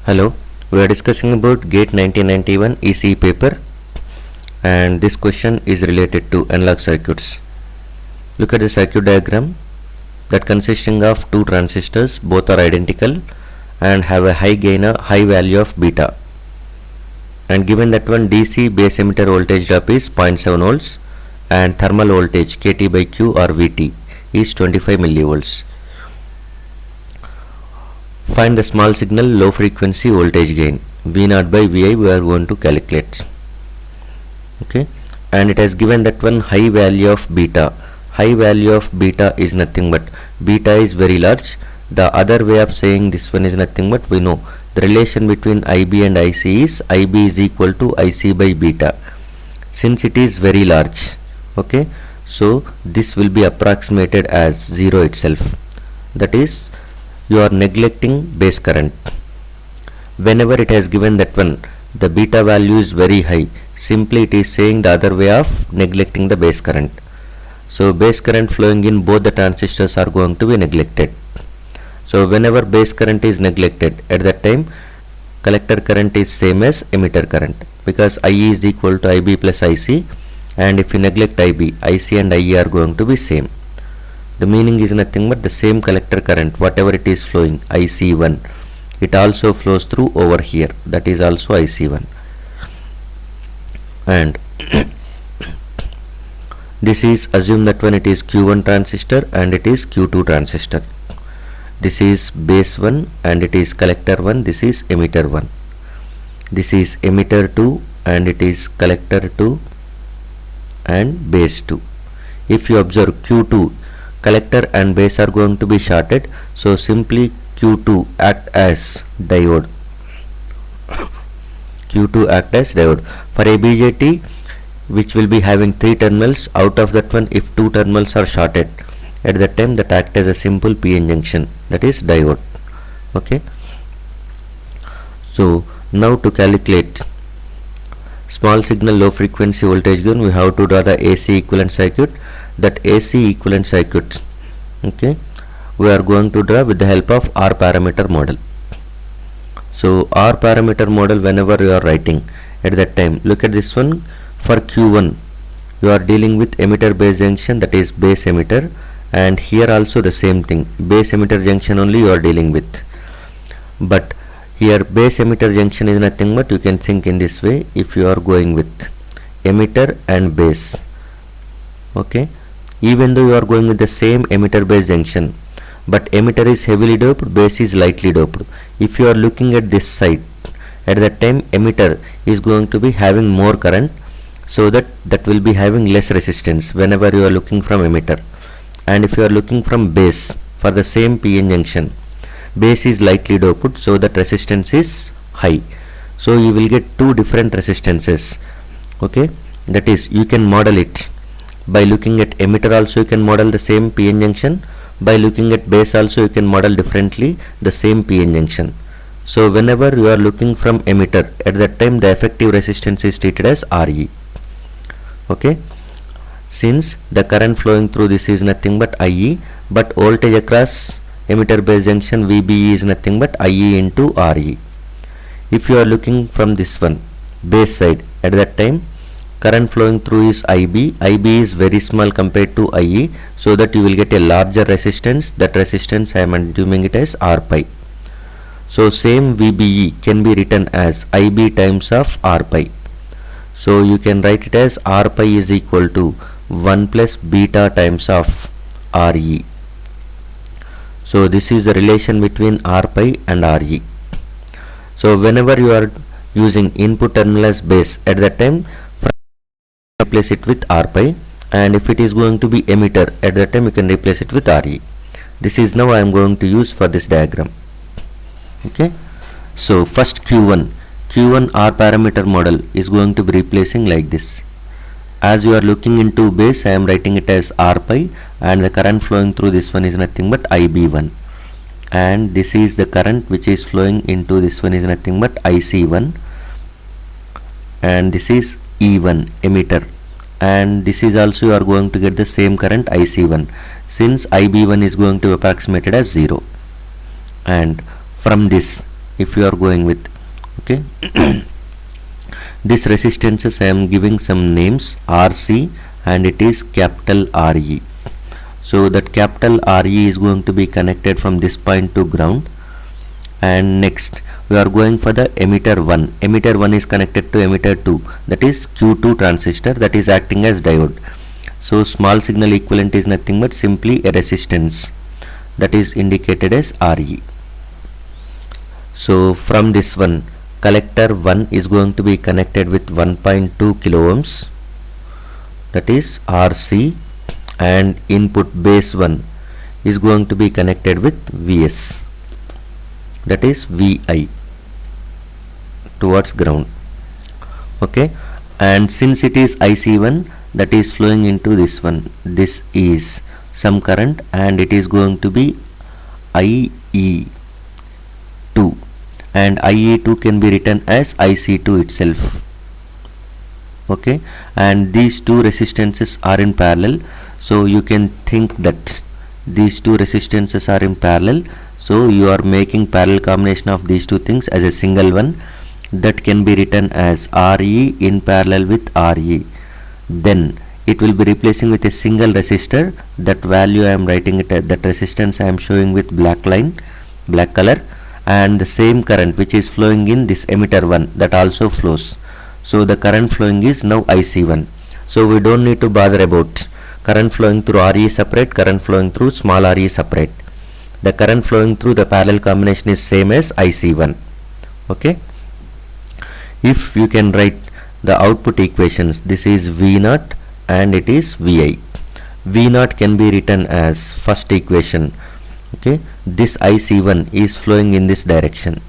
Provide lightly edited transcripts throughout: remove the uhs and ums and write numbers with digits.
Hello, we are discussing about GATE 1991 ECE paper, and this question is related to analog circuits. Look at the circuit diagram that consisting of two transistors, both are identical and have a high gain, a high value of beta, and given that one DC base emitter voltage drop is 0.7 volts and thermal voltage KT by Q or VT is 25 millivolts. Find the small signal low frequency voltage gain V0 by Vi we are going to calculate. Okay, and it has given that one high value of beta. High value of beta is nothing but beta is very large. The other way of saying this one is nothing but we know the relation between IB and IC is IB is equal to IC by beta. Since it is very large, okay, so this will be approximated as 0 itself. That is, you are neglecting base current. Whenever it has given that one the beta value is very high, simply it is saying the other way of neglecting the base current. So base current flowing in both the transistors are going to be neglected. So whenever base current is neglected, at that time collector current is same as emitter current, because IE is equal to IB plus IC, and if you neglect IB, IC and IE are going to be same. The meaning is nothing but the same collector current, whatever it is flowing, IC1, it also flows through over here, that is also IC1. And this is, assume that when it is Q1 transistor and it is Q2 transistor. This is base 1 and it is collector 1, this is emitter 1. This is emitter 2 and it is collector 2 and base 2. If you observe Q2, collector and base are going to be shorted, so simply Q2 act as diode. Q2 act as diode. For a BJT which will be having 3 terminals, out of that one if 2 terminals are shorted, at that time that act as a simple PN junction, that is diode. Okay, so now to calculate small signal low frequency voltage gain, we have to draw the AC equivalent circuit. That AC equivalent circuit, okay, we are going to draw with the help of R parameter model. So R parameter model, whenever you are writing, at that time look at this one. For Q1 you are dealing with emitter base junction, that is base emitter, and here also the same thing, base emitter junction only you are dealing with. But here base emitter junction is nothing but, you can think in this way, if you are going with emitter and base, okay, even though you are going with the same emitter base junction, but emitter is heavily doped, base is lightly doped. If you are looking at this side, at that time emitter is going to be having more current, so that will be having less resistance whenever you are looking from emitter. And if you are looking from base, for the same PN junction, base is lightly doped, so that resistance is high, so you will get two different resistances. Okay, that is, you can model it by looking at emitter also, you can model the same PN junction. By looking at base also, you can model differently the same PN junction. So whenever you are looking from emitter, at that time the effective resistance is treated as RE. Okay, since the current flowing through this is nothing but IE, but voltage across emitter base junction VBE is nothing but IE into RE. If you are looking from this one base side, at that time current flowing through is IB. IB is very small compared to IE, so that you will get a larger resistance. That resistance I am assuming it as R pi. So same VBE can be written as IB times of R pi. So you can write it as R pi is equal to 1 plus beta times of RE. So this is the relation between R pi and RE. So whenever you are using input terminal as base, at that time replace it with R pi, and if it is going to be emitter, at that time you can replace it with RE. This is now I am going to use for this diagram. Okay, so first Q1 R parameter model is going to be replacing like this. As you are looking into base, I am writing it as R pi, and the current flowing through this one is nothing but IB1, and this is the current which is flowing into this one is nothing but IC1, and this is E1 emitter, and this is also you are going to get the same current IC1, since IB1 is going to be approximated as 0. And from this if you are going with. Okay. This resistances I am giving some names, RC, and it is capital RE. So that capital RE is going to be connected from this point to ground. And next we are going for the emitter 1. Emitter 1 is connected to emitter 2, that is Q2 transistor, that is acting as diode. So small signal equivalent is nothing but simply a resistance, that is indicated as RE. So from this one, collector 1 is going to be connected with 1.2 kilo ohms, that is RC, and input base 1 is going to be connected with Vs, that is Vi, towards ground. Okay, and since it is IC1 that is flowing into this one, this is some current and it is going to be IE2, and IE2 can be written as IC2 itself. Okay, and these two resistances are in parallel, so you can think that these two resistances are in parallel, so you are making parallel combination of these two things as a single one, that can be written as RE in parallel with RE. Then it will be replacing with a single resistor. That value I am writing it at, that resistance I am showing with black line, black color, and the same current which is flowing in this emitter 1, that also flows. So the current flowing is now IC1. So we don't need to bother about current flowing through RE separate, current flowing through small RE separate. The current flowing through the parallel combination is same as IC1. Okay. If you can write the output equations, this is V0 and it is Vi. V0 can be written as first equation. Okay, this IC1 is flowing in this direction,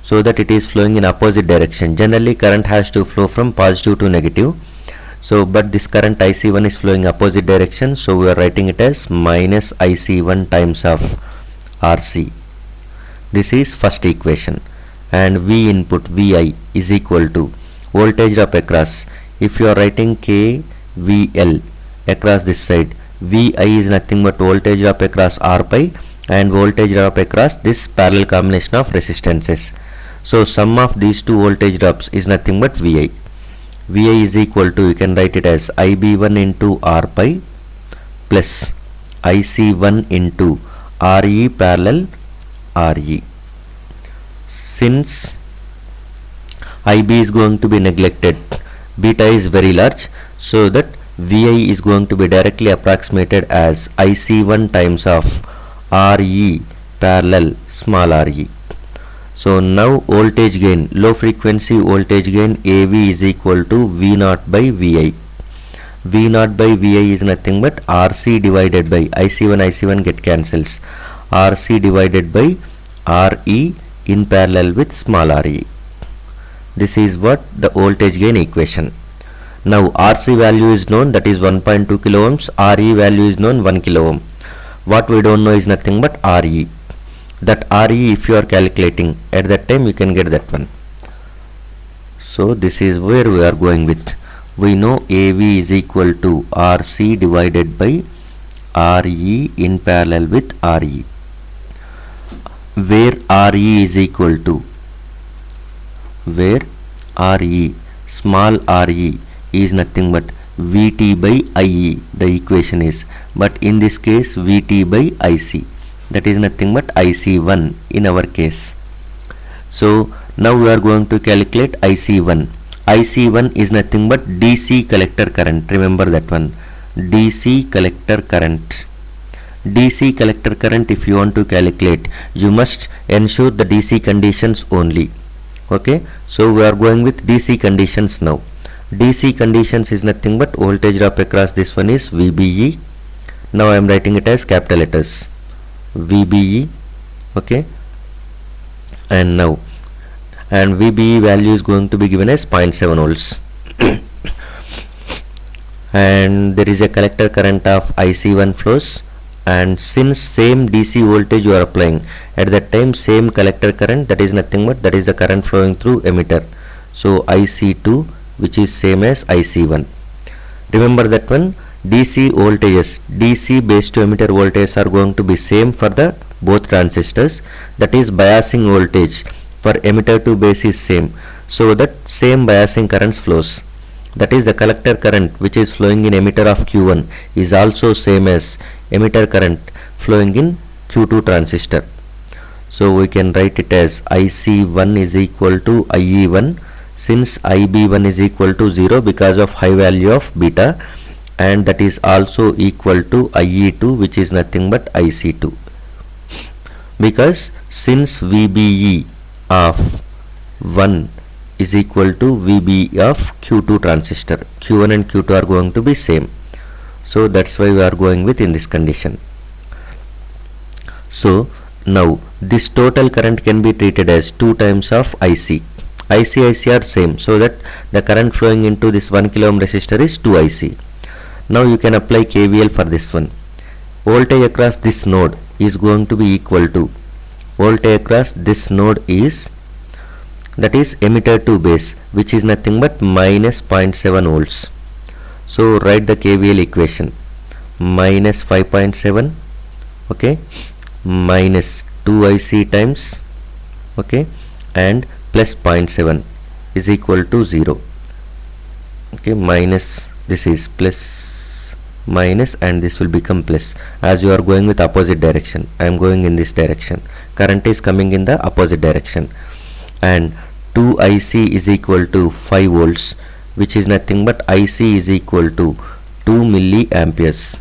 so that it is flowing in opposite direction. Generally current has to flow from positive to negative, so but this current IC1 is flowing opposite direction, so we are writing it as minus IC1 times of RC. This is first equation. And V input Vi is equal to voltage drop across. If you are writing KVL across this side, Vi is nothing but voltage drop across R pi and voltage drop across this parallel combination of resistances. So sum of these two voltage drops is nothing but Vi. Vi is equal to, you can write it as IB1 into R pi plus IC1 into RE parallel RE. Since IB is going to be neglected, beta is very large, so that Vi is going to be directly approximated as IC1 times of RE parallel small re. So now voltage gain, low frequency voltage gain AV is equal to V0 by Vi. V0 by Vi is nothing but RC divided by IC1 get cancels, RC divided by RE in parallel with small re. This is what the voltage gain equation. Now RC value is known, that is 1.2 kilo ohms. RE value is known, 1 kilo ohm. What we don't know is nothing but RE. That RE, if you are calculating at that time, you can get that one. So this is where we are going with. We know AV is equal to RC divided by RE in parallel with RE, where RE is equal to, where RE, small re, is nothing but Vt by IE, the equation is, but in this case Vt by IC, that is nothing but IC1 in our case. So now we are going to calculate IC1. IC1 is nothing but DC collector current, remember that one, DC collector current. DC collector current, if you want to calculate, you must ensure the DC conditions only. Okay, so we are going with DC conditions now. DC conditions is nothing but voltage drop across this one is VBE. Now I am writing it as capital letters VBE. Okay, and now, and VBE value is going to be given as 0.7 volts. And there is a collector current of IC1 flows, and since same DC voltage you are applying, at that time same collector current, that is nothing but, that is the current flowing through emitter, so IC2, which is same as IC1. Remember that one, DC voltages, DC base to emitter voltages are going to be same for the both transistors, that is biasing voltage for emitter to base is same, so that same biasing currents flows. That is, the collector current which is flowing in emitter of Q1 is also same as emitter current flowing in Q2 transistor. So we can write it as IC1 is equal to IE1, since IB1 is equal to 0 because of high value of beta, and that is also equal to IE2, which is nothing but IC2, because since VBE of 1 is equal to VB of Q2 transistor, Q1 and Q2 are going to be same, so that's why we are going with in this condition. So now this total current can be treated as 2 times of IC. IC are same, so that the current flowing into this 1 kilo ohm resistor is 2 IC. Now you can apply KVL for this one. Voltage across this node is going to be equal to, voltage across this node is, that is emitter to base, which is nothing but minus 0.7 volts. So write the KVL equation, minus 5.7, okay, minus 2 IC times, okay, and plus 0.7 is equal to 0, okay, minus, this is plus minus, and this will become plus. As you are going with opposite direction, I am going in this direction, current is coming in the opposite direction, and 2 IC is equal to 5 volts, which is nothing but IC is equal to 2 milliamperes.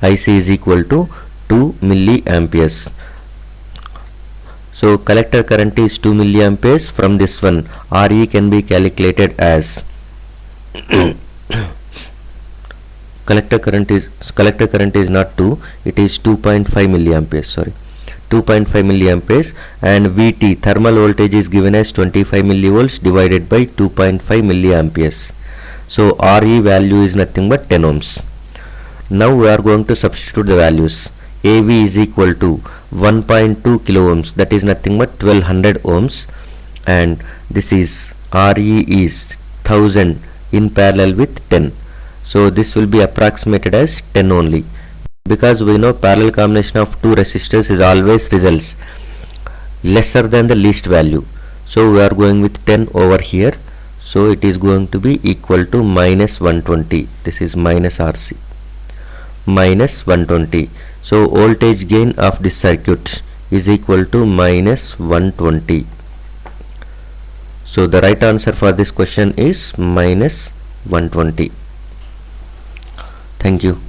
IC is equal to 2 milliamperes. So collector current is 2 milliamperes. From this one, RE can be calculated as collector current is not 2, it is 2.5 milliamperes, sorry, 2.5 milliamperes, and VT, thermal voltage, is given as 25 millivolts divided by 2.5 milliamperes. So RE value is nothing but 10 ohms. Now we are going to substitute the values. AV is equal to 1.2 kilo ohms, that is nothing but 1200 ohms, and this is RE is 1000 in parallel with 10. So this will be approximated as 10 only, because we know parallel combination of two resistors is always results lesser than the least value. So we are going with 10 over here, so it is going to be equal to minus 120. This is minus RC, minus 120. So voltage gain of this circuit is equal to minus 120. So the right answer for this question is minus 120. Thank you.